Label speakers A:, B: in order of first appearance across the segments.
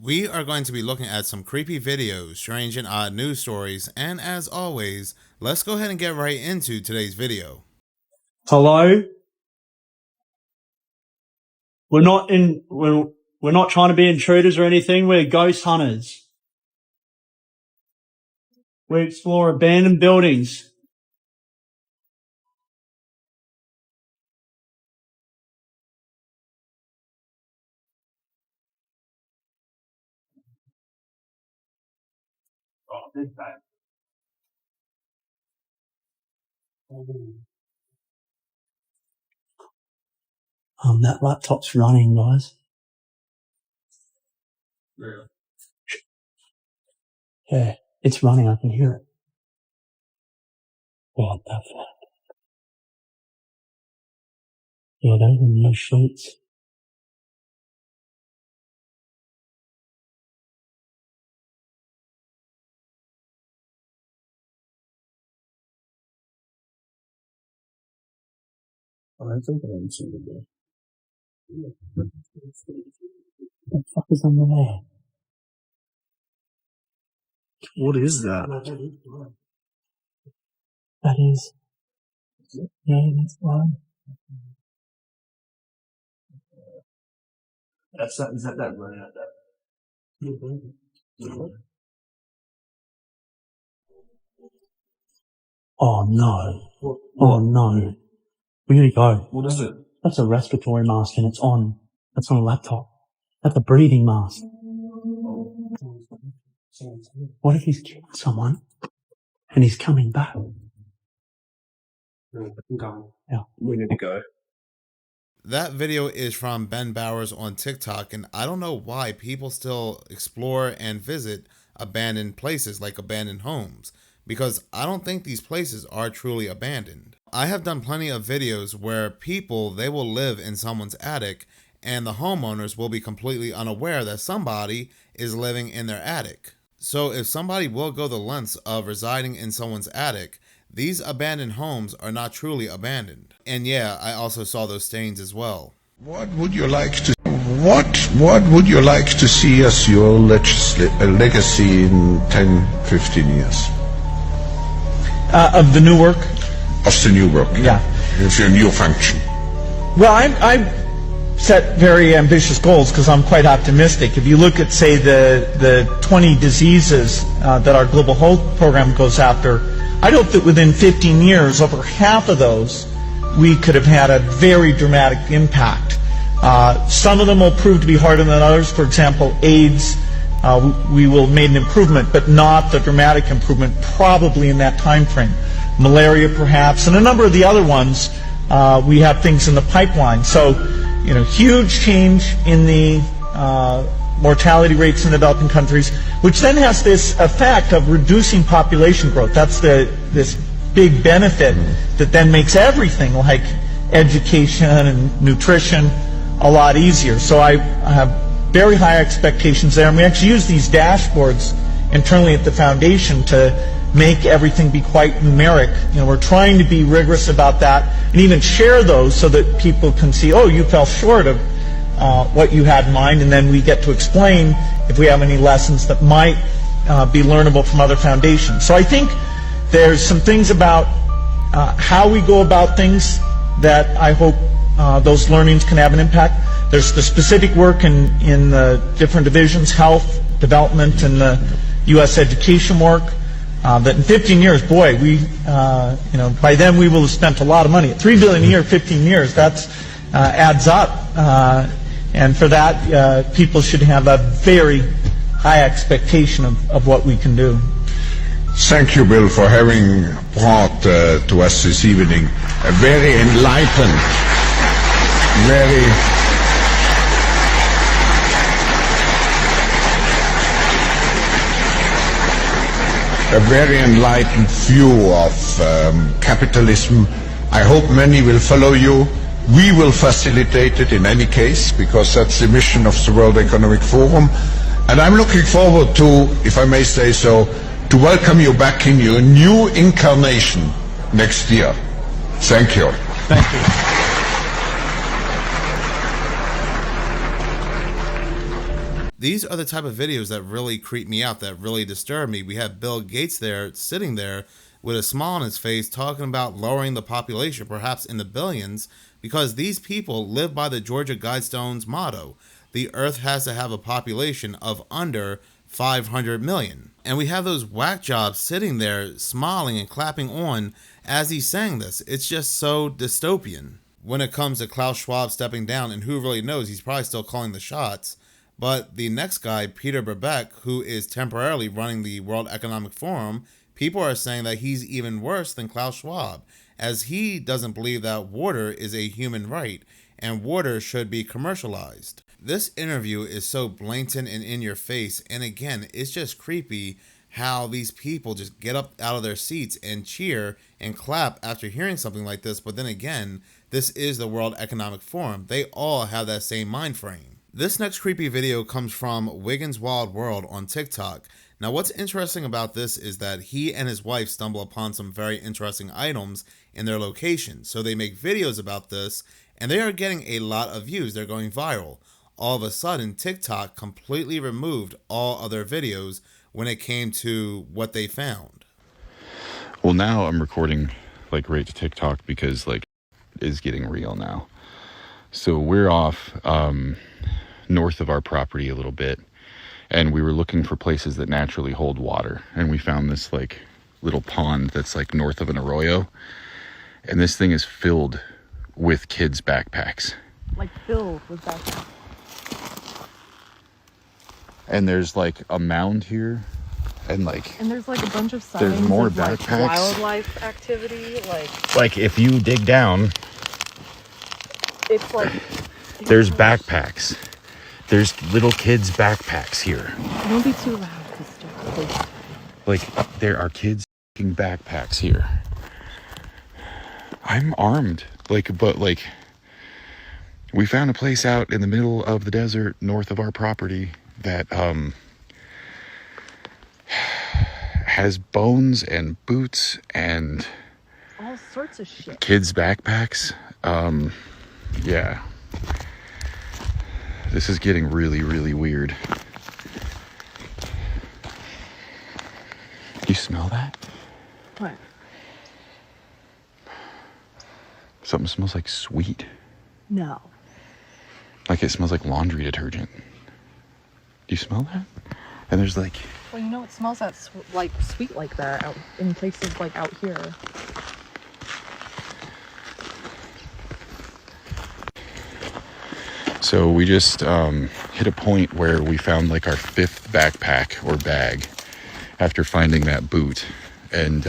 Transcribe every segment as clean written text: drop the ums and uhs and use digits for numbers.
A: We are going to be looking at some creepy videos, strange and odd news stories, and as always, let's go ahead and get right into today's video.
B: Hello? We're not trying to be intruders or anything. We're ghost hunters. We explore abandoned buildings. Oh, this bad. That laptop's running, guys. Really? Yeah, it's running. I can hear it. What the fuck? Yeah, those are new sheets. I think I'm seeing it. What the fuck is under there? What is that? That is. Yeah, that's fine. That's that. Is that running out there? Oh no! Oh no! We gotta go. What is it? That's a respiratory mask, and it's on. That's on a laptop. That's a breathing mask. What if he's killed someone and he's coming back? Yeah, we need to go.
A: That video is from Ben Bowers on TikTok, and I don't know why people still explore and visit abandoned places like abandoned homes, because I don't think these places are truly abandoned. I have done plenty of videos where people, they will live in someone's attic and the homeowners will be completely unaware that somebody is living in their attic. So if somebody will go the lengths of residing in someone's attic, these abandoned homes are not truly abandoned. And yeah, I also saw those stains as well.
C: What would you like to see as your legacy in 10, 15 years?
D: Of the new work?
C: Of the new work,
D: yeah.
C: Of your new function.
D: Well, I set very ambitious goals because I'm quite optimistic. If you look at, say, the 20 diseases that our global health program goes after, I'd hope that within 15 years, over half of those, we could have had a very dramatic impact. Some of them will prove to be harder than others. For example, AIDS, we will have made an improvement, but not the dramatic improvement probably in that time frame. Malaria, perhaps, and a number of the other ones, we have things in the pipeline. So, you know, huge change in the mortality rates in developing countries, which then has this effect of reducing population growth. That's this big benefit that then makes everything like education and nutrition a lot easier. So I have very high expectations there, and we actually use these dashboards internally at the foundation to make everything be quite numeric. You know, we're trying to be rigorous about that and even share those so that people can see, oh, you fell short of what you had in mind, and then we get to explain if we have any lessons that might be learnable from other foundations. So I think there's some things about how we go about things that I hope those learnings can have an impact. There's the specific work in the different divisions, health, development, and the U.S. education work. That in 15 years, boy, we, you know, by then we will have spent a lot of money. At $3 billion a year, 15 years, that's adds up. And for that, people should have a very high expectation of what we can do.
C: Thank you, Bill, for having brought to us this evening a very enlightened, a very enlightened view of capitalism. I hope many will follow you. We will facilitate it in any case, because that's the mission of the World Economic Forum. And I'm looking forward to, if I may say so, to welcome you back in your new incarnation next year. Thank you.
D: Thank you.
A: These are the type of videos that really creep me out, that really disturb me. We have Bill Gates there, sitting there with a smile on his face, talking about lowering the population, perhaps in the billions, because these people live by the Georgia Guidestone's motto: the earth has to have a population of under 500 million. And we have those whack jobs sitting there smiling and clapping on as he's saying this. It's just so dystopian. When it comes to Klaus Schwab stepping down, and who really knows, he's probably still calling the shots. But the next guy, Peter Brabeck, who is temporarily running the World Economic Forum, people are saying that he's even worse than Klaus Schwab, as he doesn't believe that water is a human right and water should be commercialized. This interview is so blatant and in your face, and again, it's just creepy how these people just get up out of their seats and cheer and clap after hearing something like this. But then again, this is the World Economic Forum. They all have that same mind frame. This next creepy video comes from Wiggins Wild World on TikTok. Now, what's interesting about this is that he and his wife stumble upon some very interesting items in their location. So they make videos about this, and they are getting a lot of views. They're going viral. All of a sudden, TikTok completely removed all other videos when it came to what they found.
E: Well, now I'm recording like right to TikTok because like it is getting real now. So we're off north of our property a little bit, and we were looking for places that naturally hold water, and we found this like little pond that's like north of an arroyo, and this thing is filled with kids' backpacks.
F: Like filled with backpacks.
E: And there's like a mound here, and
F: there's like a bunch of signs
E: there's more
F: of like
E: backpacks.
F: wildlife activity,
E: like if you dig down,
F: it's like
E: there's backpacks. There's little kids' backpacks here.
F: Don't be too loud, sister. Please.
E: Like there are kids' backpacks here. I'm armed, but we found a place out in the middle of the desert north of our property that has bones and boots and
F: all sorts of shit.
E: Kids' backpacks. Yeah. This is getting really, really weird. You smell that?
F: What?
E: Something smells like sweet.
F: No.
E: Like it smells like laundry detergent. Do you smell that? And there's like...
F: Well, you know it smells that like sweet like that out in places like out here.
E: So we just hit a point where we found like our 5th backpack or bag after finding that boot. And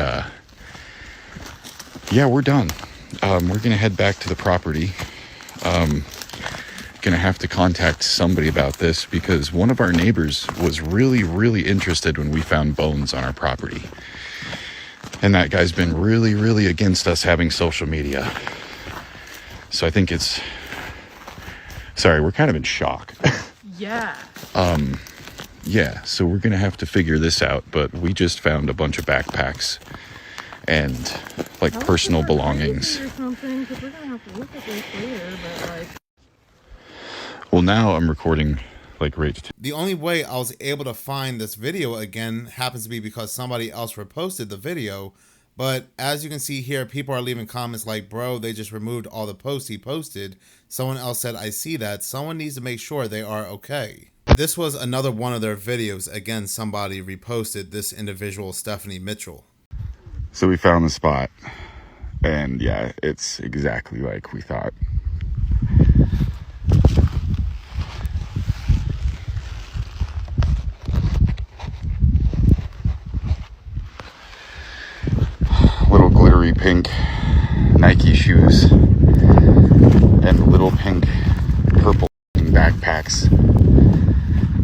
E: yeah, we're done. We're going to head back to the property. Gonna have to contact somebody about this because one of our neighbors was really interested when we found bones on our property, and that guy's been really against us having social media. So I think it's we're kind of in shock.
F: Yeah.
E: Yeah, so we're gonna have to figure this out, but we just found a bunch of backpacks and like personal belongings.
F: Or something, 'cause we're gonna have to look at this later, but like...
E: Well, now I'm recording like right to...
A: The only way I was able to find this video again happens to be because somebody else reposted the video. But as you can see here, people are leaving comments like, bro, they just removed all the posts he posted. Someone else said, I see that. Someone needs to make sure they are okay. This was another one of their videos. Again, somebody reposted this individual, Stephanie Mitchell.
E: So we found the spot, and yeah, it's exactly like we thought. Little glittery pink Nike shoes and little pink purple backpacks.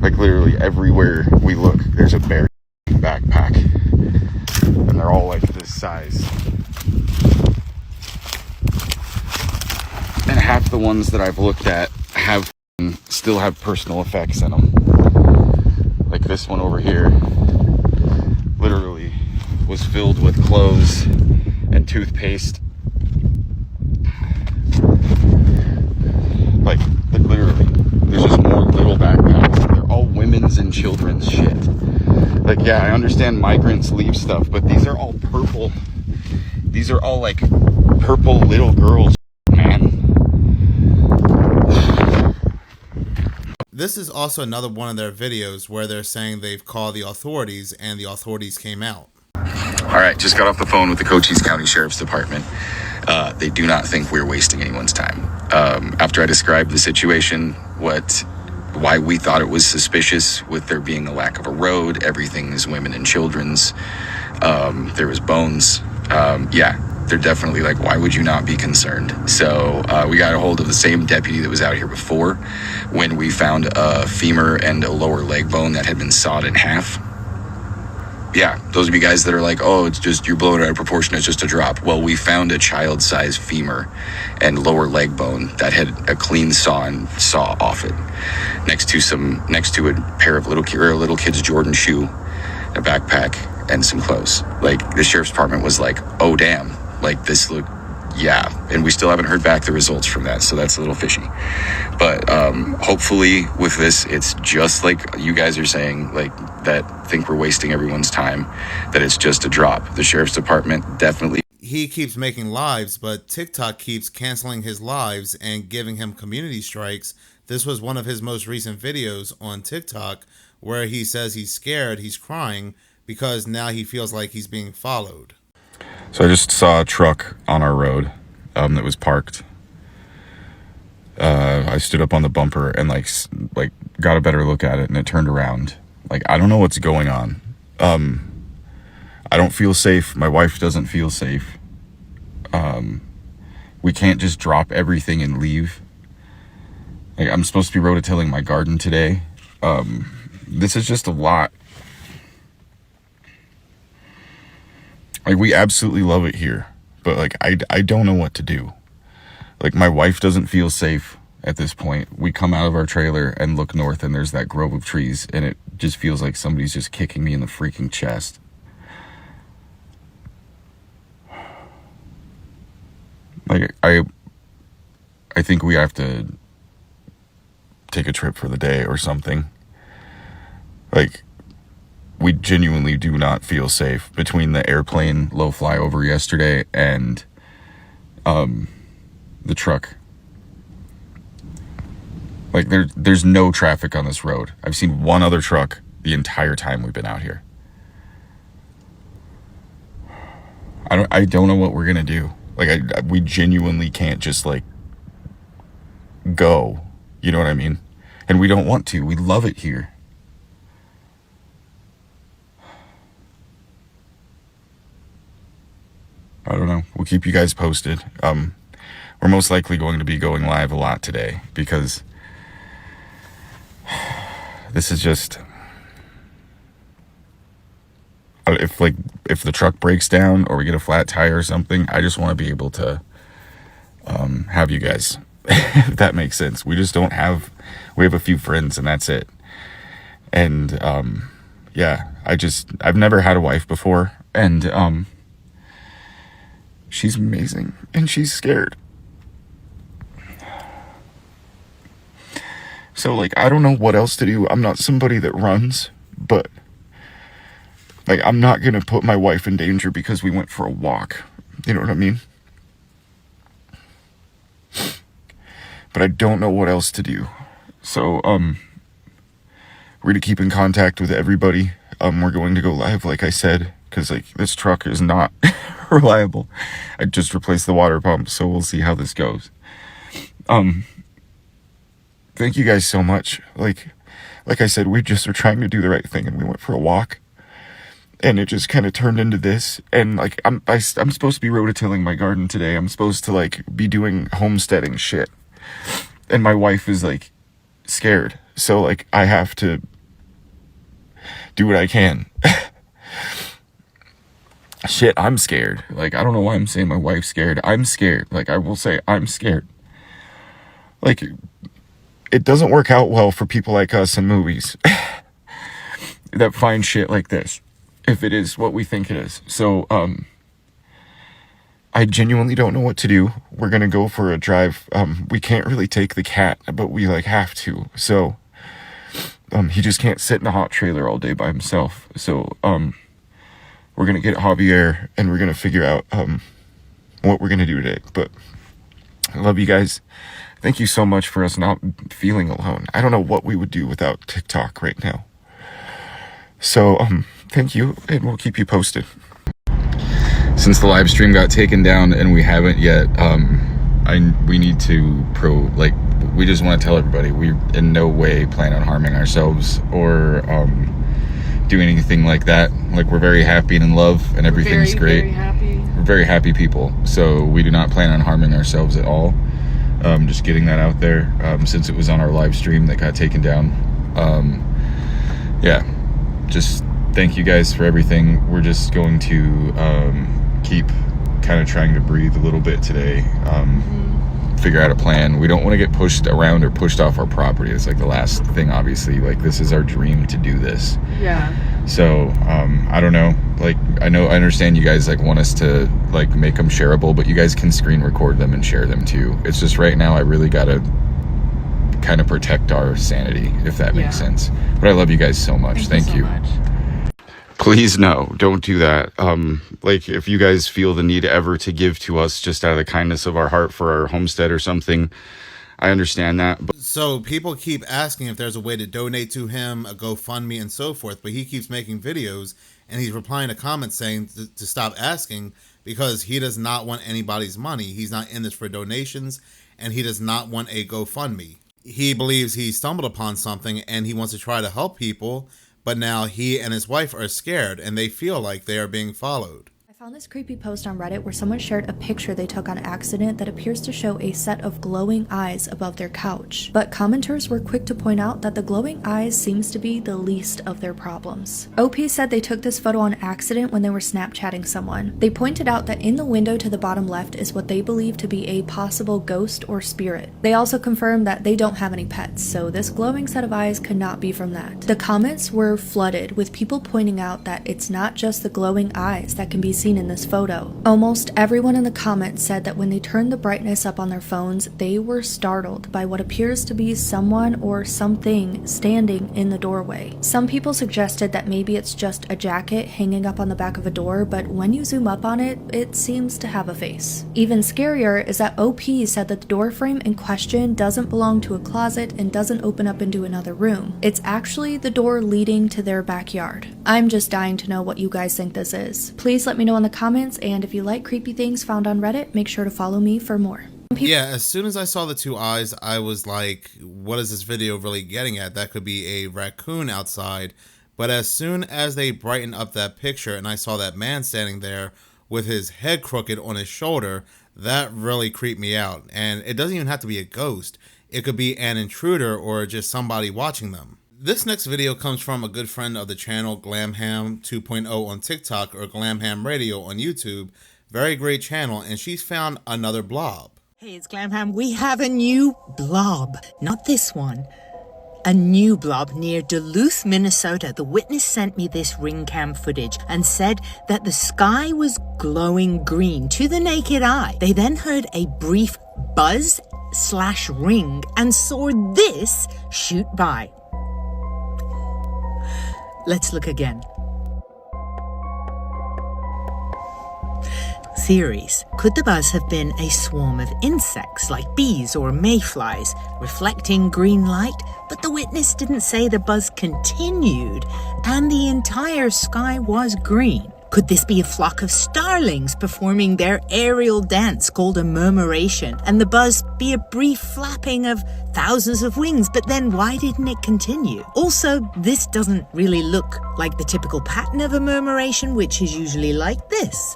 E: Like literally everywhere we look, there's a bear backpack, and they're all like this size. And half the ones that I've looked at still have personal effects in them. Like this one over here, literally was filled with clothes and toothpaste. Like literally, there's just more little backpacks. They're all women. women's and children's shit. Like, yeah, I understand migrants leave stuff, but these are all purple. These are all like purple little girls, man.
A: This is also another one of their videos where they're saying they've called the authorities and the authorities came out.
E: All right, just got off the phone with the Cochise County Sheriff's Department. They do not think we're wasting anyone's time. After I described the situation, why we thought it was suspicious with there being a lack of a road, everything is women and children's, there was bones. Yeah, they're definitely like, why would you not be concerned? So we got a hold of the same deputy that was out here before when we found a femur and a lower leg bone that had been sawed in half. Yeah, those of you guys that are like, oh, it's just, you're blowing it out of proportion, it's just a drop. Well, we found a child-sized femur and lower leg bone that had a clean saw off it, next to a pair of little kid's Jordan shoe, a backpack, and some clothes. Like, the sheriff's department was like, oh damn, like this look, yeah, and we still haven't heard back the results from that, so that's a little fishy. But hopefully with this, it's just like you guys are saying, like, that think we're wasting everyone's time, that it's just a drop. The sheriff's department definitely.
A: He keeps making lives, but TikTok keeps canceling his lives and giving him community strikes. This was one of his most recent videos on TikTok where he says he's scared, he's crying, because now he feels like he's being followed.
E: So I just saw a truck on our road that was parked. I stood up on the bumper and like got a better look at it, and it turned around. Like, I don't know what's going on. I don't feel safe. My wife doesn't feel safe. We can't just drop everything and leave. Like, I'm supposed to be rototilling my garden today. This is just a lot. Like, we absolutely love it here, but like, I don't know what to do. Like, my wife doesn't feel safe at this point. We come out of our trailer and look north, and there's that grove of trees, and it just feels like somebody's just kicking me in the freaking chest. Like, I think we have to take a trip for the day or something. Like, we genuinely do not feel safe between the airplane low flyover yesterday and the truck. Like, there's no traffic on this road. I've seen one other truck the entire time we've been out here. I don't know what we're gonna do. Like, we genuinely can't just like go. You know what I mean? And we don't want to. We love it here. I don't know. We'll keep you guys posted. We're most likely going to be going live a lot today because this is just, if the truck breaks down or we get a flat tire or something, I just want to be able to have you guys, if that makes sense. We just don't have, we have a few friends and that's it. And yeah, I've never had a wife before, and she's amazing and she's scared. So, like, I don't know what else to do. I'm not somebody that runs, but like, I'm not gonna put my wife in danger because we went for a walk. You know what I mean? But I don't know what else to do. So, we're gonna keep in contact with everybody. We're going to go live, like I said, because like, this truck is not reliable. I just replaced the water pump, so we'll see how this goes. Thank you guys so much. Like I said, we just were trying to do the right thing, and we went for a walk, and it just kind of turned into this. And like, I'm supposed to be rototilling my garden today. I'm supposed to like be doing homesteading shit, and my wife is like scared. So like, I have to do what I can. Shit, I'm scared. Like, I don't know why I'm saying my wife's scared. I'm scared. Like, I will say I'm scared. Like, it doesn't work out well for people like us in movies that find shit like this, if it is what we think it is. So, I genuinely don't know what to do. We're gonna go for a drive. We can't really take the cat, but we like have to. So,
G: he just can't sit in a hot trailer all day by himself. So we're gonna get Javier and we're gonna figure out what we're gonna do today. But I love you guys. Thank you so much for us not feeling alone. I don't know what we would do without TikTok right now. So thank you, and we'll keep you posted.
E: Since the live stream got taken down and we haven't yet, we need to we just want to tell everybody we in no way plan on harming ourselves or doing anything like that. Like, we're very happy and in love and everything's great.
F: Very happy.
E: We're very happy people, so we do not plan on harming ourselves at all. Just getting that out there, since it was on our live stream that got taken down. Yeah, just thank you guys for everything. We're just going to keep kind of trying to breathe a little bit today, figure out a plan. We don't want to get pushed around or pushed off our property. It's like the last thing, obviously. Like, this is our dream to do this.
F: Yeah.
E: So I don't know, like, I understand you guys like want us to like make them shareable, but you guys can screen record them and share them too. It's just right now I really gotta kind of protect our sanity, if that makes sense. But I love you guys so much. Thank you. Please no, don't do that. Like, if you guys feel the need ever to give to us just out of the kindness of our heart for our homestead or something, I understand that. But
A: so people keep asking if there's a way to donate to him, a GoFundMe and so forth, but he keeps making videos and he's replying to comments saying to stop asking because he does not want anybody's money. He's not in this for donations, and he does not want a GoFundMe. He believes he stumbled upon something and he wants to try to help people, but now he and his wife are scared and they feel like they are being followed.
H: I found this creepy post on Reddit where someone shared a picture they took on accident that appears to show a set of glowing eyes above their couch. But commenters were quick to point out that the glowing eyes seems to be the least of their problems. OP said they took this photo on accident when they were Snapchatting someone. They pointed out that in the window to the bottom left is what they believe to be a possible ghost or spirit. They also confirmed that they don't have any pets, so this glowing set of eyes could not be from that. The comments were flooded with people pointing out that it's not just the glowing eyes that can be seen in this photo. Almost everyone in the comments said that when they turned the brightness up on their phones, they were startled by what appears to be someone or something standing in the doorway. Some people suggested that maybe it's just a jacket hanging up on the back of a door, but when you zoom up on it, it seems to have a face. Even scarier is that OP said that the door frame in question doesn't belong to a closet and doesn't open up into another room. It's actually the door leading to their backyard. I'm just dying to know what you guys think this is. Please let me know in the comments, and if you like creepy things found on Reddit, make sure to follow me for more.
A: Yeah, as soon as I saw the two eyes, I was like, what is this video really getting at? That could be a raccoon outside. But as soon as they brightened up that picture and I saw that man standing there with his head crooked on his shoulder, that really creeped me out. And it doesn't even have to be a ghost. It could be an intruder or just somebody watching them. This next video comes from a good friend of the channel, Glamham 2.0 on TikTok or Glamham Radio on YouTube. Very great channel, and she's found another blob.
I: Hey, it's Glamham. We have a new blob. Not this one. A new blob near Duluth, Minnesota. The witness sent me this ring cam footage and said that the sky was glowing green to the naked eye. They then heard a brief buzz/ring and saw this shoot by. Let's look again. Theories. Could the buzz have been a swarm of insects like bees or mayflies reflecting green light? But the witness didn't say the buzz continued and the entire sky was green. Could this be a flock of starlings performing their aerial dance called a murmuration, and the buzz be a brief flapping of thousands of wings, but then why didn't it continue? Also, this doesn't really look like the typical pattern of a murmuration, which is usually like this.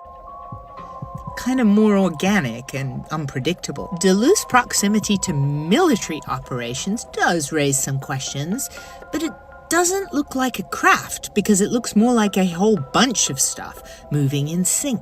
I: Kind of more organic and unpredictable. Duluth's proximity to military operations does raise some questions, but it doesn't look like a craft because it looks more like a whole bunch of stuff moving in sync.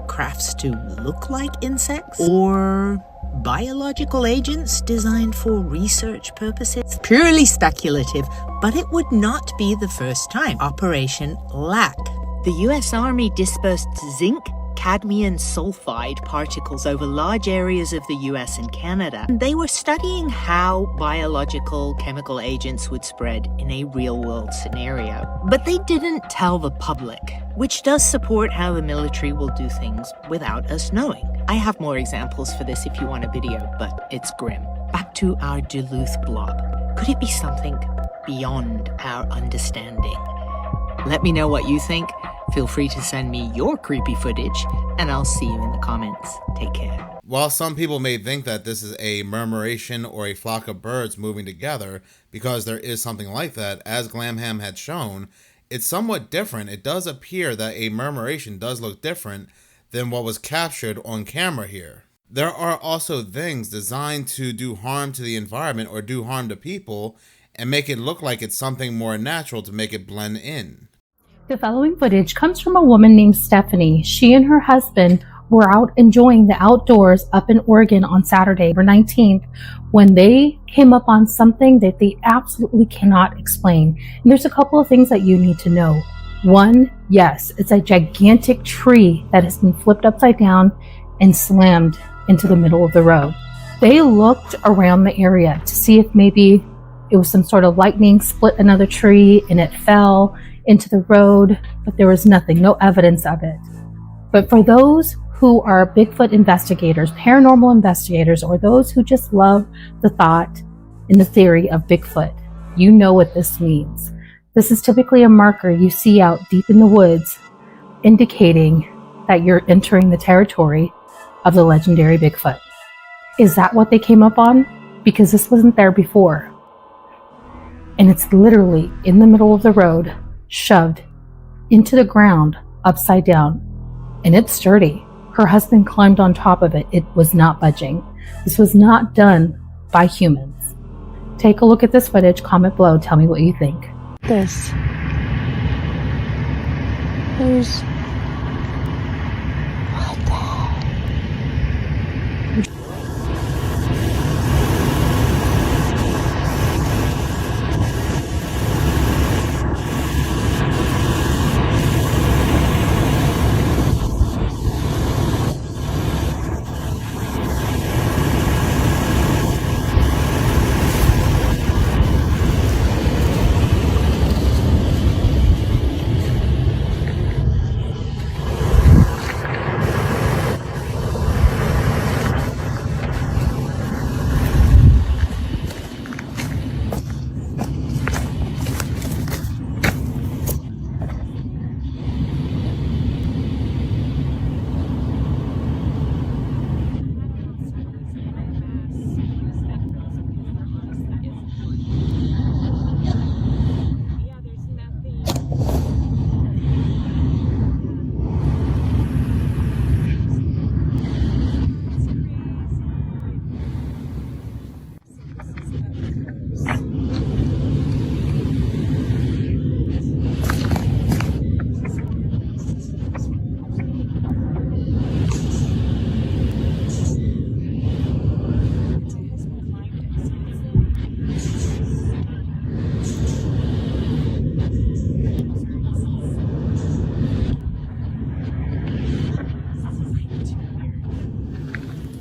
I: Crafts to look like insects or biological agents designed for research purposes? Purely speculative, but it would not be the first time. Operation Lack. The US Army dispersed zinc, cadmium sulfide particles over large areas of the US and Canada. They were studying how biological chemical agents would spread in a real-world scenario. But they didn't tell the public, which does support how the military will do things without us knowing. I have more examples for this if you want a video, but it's grim. Back to our Duluth blob. Could it be something beyond our understanding? Let me know what you think. Feel free to send me your creepy footage, and I'll see you in the comments. Take care.
A: While some people may think that this is a murmuration or a flock of birds moving together, because there is something like that, as Glamham had shown, it's somewhat different. It does appear that a murmuration does look different than what was captured on camera here. There are also things designed to do harm to the environment or do harm to people and make it look like it's something more natural to make it blend in.
J: The following footage comes from a woman named Stephanie. She and her husband were out enjoying the outdoors up in Oregon on Saturday, November 19th, when they came up on something that they absolutely cannot explain. And there's a couple of things that you need to know. One, yes, it's a gigantic tree that has been flipped upside down and slammed into the middle of the road. They looked around the area to see if maybe it was some sort of lightning split another tree and it fell into the road, but there was nothing, no evidence of it. But for those who are Bigfoot investigators, paranormal investigators, or those who just love the thought and the theory of Bigfoot, you know what this means. This is typically a marker you see out deep in the woods, indicating that you're entering the territory of the legendary Bigfoot. Is that what they came up on? Because this wasn't there before. And it's literally in the middle of the road, shoved into the ground upside down, and it's sturdy. Her husband climbed on top of it. It was not budging. This was not done by humans. Take a look at this footage, comment below, tell me what you think.
F: There's what the heck?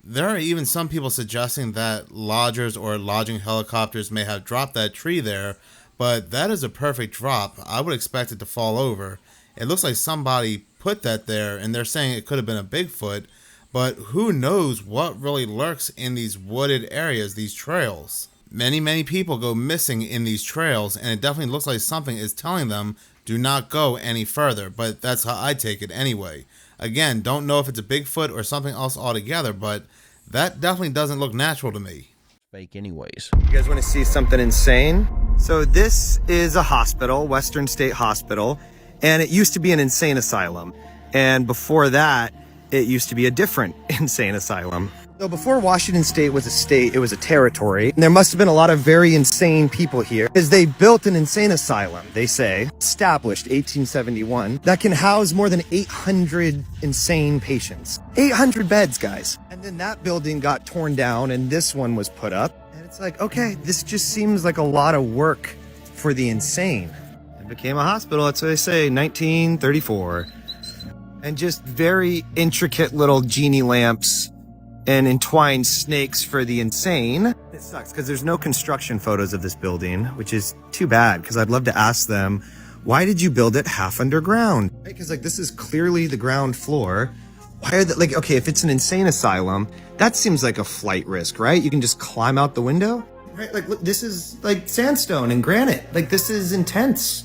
A: There are even some people suggesting that lodgers or lodging helicopters may have dropped that tree there, but that is a perfect drop. I would expect it to fall over. It looks like somebody put that there, and they're saying it could have been a Bigfoot, but who knows what really lurks in these wooded areas, these trails. Many people go missing in these trails, and it definitely looks like something is telling them do not go any further, but that's how I take it anyway. Again, don't know if it's a Bigfoot or something else altogether, but that definitely doesn't look natural to me.
K: Fake anyways.
L: You guys want to see something insane? So this is a hospital, Western State Hospital, and it used to be an insane asylum. And before that, it used to be a different insane asylum. So before Washington State was a state, it was a territory. And there must have been a lot of very insane people here, as they built an insane asylum, they say, established 1871, that can house more than 800 insane patients. 800 beds, guys. And then that building got torn down and this one was put up. And it's like, okay, this just seems like a lot of work for the insane. It became a hospital, that's what they say, 1934. and just very intricate little genie lamps and entwined snakes for the insane. It sucks because there's no construction photos of this building, which is too bad because I'd love to ask them, why did you build it half underground? Right? Because like this is clearly the ground floor. Why are they like, okay, if it's an insane asylum, that seems like a flight risk, right? You can just climb out the window, right? Like, look, this is like sandstone and granite. Like, this is intense.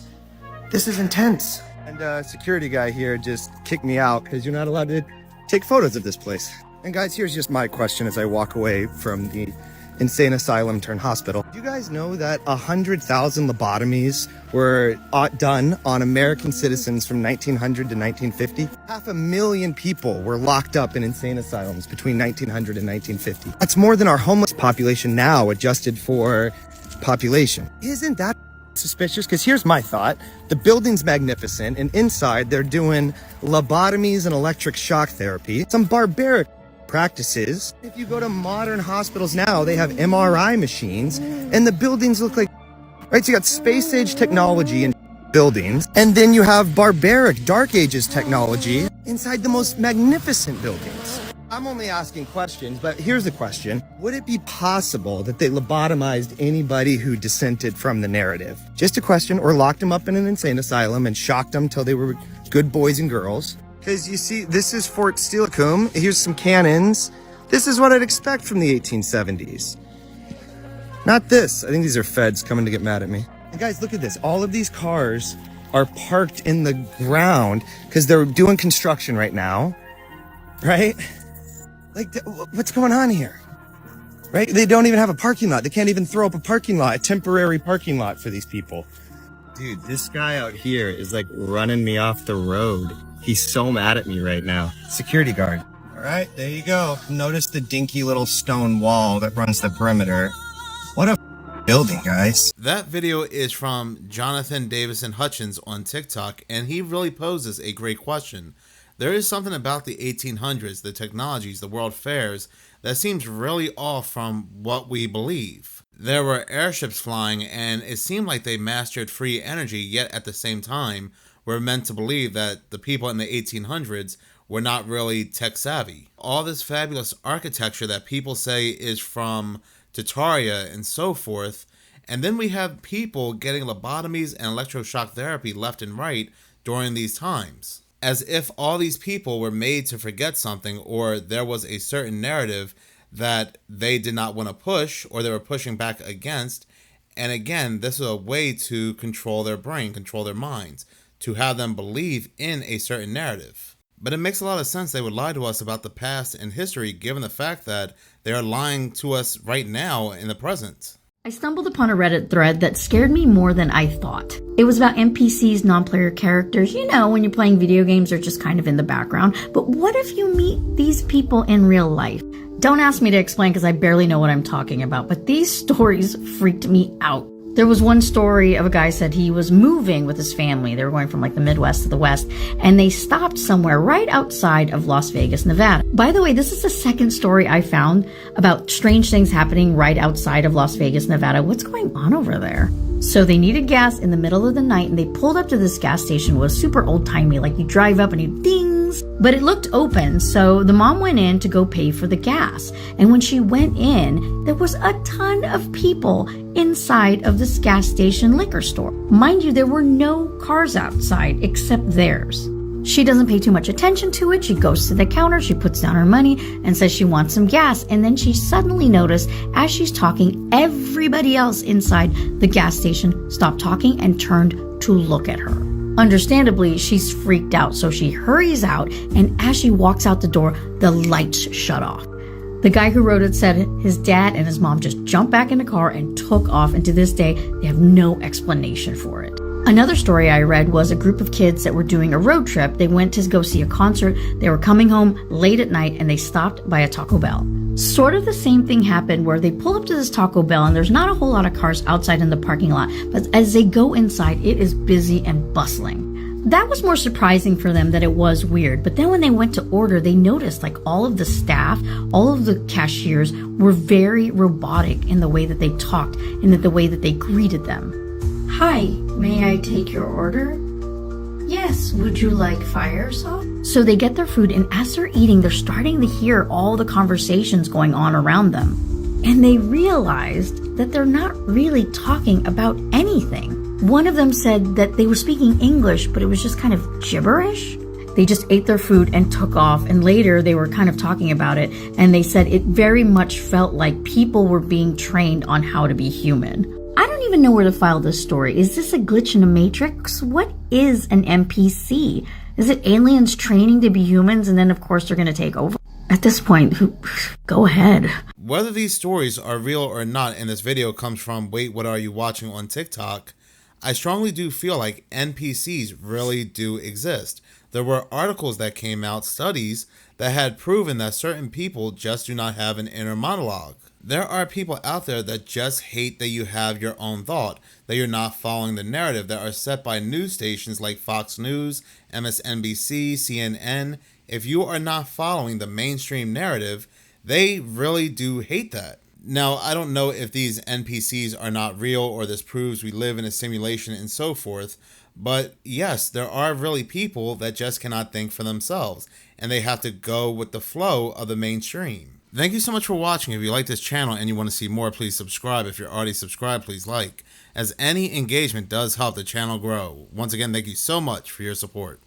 L: This is intense. And security guy here just kicked me out because you're not allowed to take photos of this place. And guys, here's just my question as I walk away from the insane asylum turned hospital. Do you guys know that 100,000 lobotomies were done on American citizens from 1900 to 1950? 500,000 people were locked up in insane asylums between 1900 and 1950. That's more than our homeless population now, adjusted for population. Isn't that suspicious? Because here's my thought. The building's magnificent, and inside they're doing lobotomies and electric shock therapy. Some barbaric practices. If you go to modern hospitals now, they have MRI machines, and the buildings look like, right? So you got space age technology in buildings, and then you have barbaric Dark Ages technology inside the most magnificent buildings. I'm only asking questions, but here's the question. Would it be possible that they lobotomized anybody who dissented from the narrative? Just a question, or locked them up in an insane asylum and shocked them till they were good boys and girls? Because you see, this is Fort Steilacoom. Here's some cannons. This is what I'd expect from the 1870s. Not this. I think these are feds coming to get mad at me. And guys, look at this. All of these cars are parked in the ground because they're doing construction right now, right? Like, what's going on here? Right? They don't even have a parking lot. They can't even throw up a parking lot, a temporary parking lot for these people. Dude, this guy out here is like running me off the road. He's so mad at me right now. Security guard. All right, there you go. Notice the dinky little stone wall that runs the perimeter. What a building, guys.
A: That video is from Jonathan Davison Hutchins on TikTok, and he really poses a great question. There is something about the 1800s, the technologies, the world fairs, that seems really off from what we believe. There were airships flying, and it seemed like they mastered free energy, yet at the same time, we're meant to believe that the people in the 1800s were not really tech savvy. All this fabulous architecture that people say is from Tartaria and so forth, and then we have people getting lobotomies and electroshock therapy left and right during these times. As if all these people were made to forget something, or there was a certain narrative that they did not want to push, or they were pushing back against. And again, this is a way to control their brain, control their minds, to have them believe in a certain narrative. But it makes a lot of sense they would lie to us about the past and history, given the fact that they are lying to us right now in the present.
K: I stumbled upon a Reddit thread that scared me more than I thought. It was about NPCs, non-player characters. You know, when you're playing video games, they're just kind of in the background. But what if you meet these people in real life? Don't ask me to explain because I barely know what I'm talking about, but these stories freaked me out. There was one story of a guy said he was moving with his family. They were going from like the Midwest to the West, and they stopped somewhere right outside of Las Vegas, Nevada. By the way, this is the second story I found about strange things happening right outside of Las Vegas, Nevada. What's going on over there? So they needed gas in the middle of the night, and they pulled up to this gas station. It was super old-timey, like you drive up and you dings. But it looked open, so the mom went in to go pay for the gas. And when she went in, there was a ton of people inside of this gas station liquor store. Mind you, there were no cars outside except theirs. She doesn't pay too much attention to it. She goes to the counter, she puts down her money and says she wants some gas. And then she suddenly noticed, as she's talking, everybody else inside the gas station stopped talking and turned to look at her. Understandably, she's freaked out, so she hurries out, and as she walks out the door, the lights shut off. The guy who wrote it said his dad and his mom just jumped back in the car and took off, and to this day, they have no explanation for it. Another story I read was a group of kids that were doing a road trip. They went to go see a concert. They were coming home late at night, and they stopped by a Taco Bell. Sort of the same thing happened where they pull up to this Taco Bell, and there's not a whole lot of cars outside in the parking lot, but as they go inside, it is busy and bustling. That was more surprising for them that it was weird. But then when they went to order, they noticed like all of the staff, all of the cashiers were very robotic in the way that they talked and in the way that they greeted them. Hi, may I take your order? Yes, would you like fire sauce? So they get their food, and as they're eating, they're starting to hear all the conversations going on around them. And they realized that they're not really talking about anything. One of them said that they were speaking English, but it was just kind of gibberish. They just ate their food and took off, and later they were kind of talking about it, and they said it very much felt like people were being trained on how to be human. I don't even know where to file this story. Is this a glitch in a matrix? What is an NPC? Is it aliens training to be humans, and then of course they're going to take over? At this point, go ahead.
A: Whether these stories are real or not, and this video comes from Wait What Are You Watching on TikTok, I strongly do feel like NPCs really do exist. There were articles that came out, studies, that had proven that certain people just do not have an inner monologue. There are people out there that just hate that you have your own thought, that you're not following the narrative that are set by news stations like Fox News, MSNBC, CNN. If you are not following the mainstream narrative, they really do hate that. Now, I don't know if these NPCs are not real or this proves we live in a simulation and so forth, but yes, there are really people that just cannot think for themselves, and they have to go with the flow of the mainstream. Thank you so much for watching. If you like this channel and you want to see more, please subscribe. If you're already subscribed, please like, as any engagement does help the channel grow. Once again, thank you so much for your support.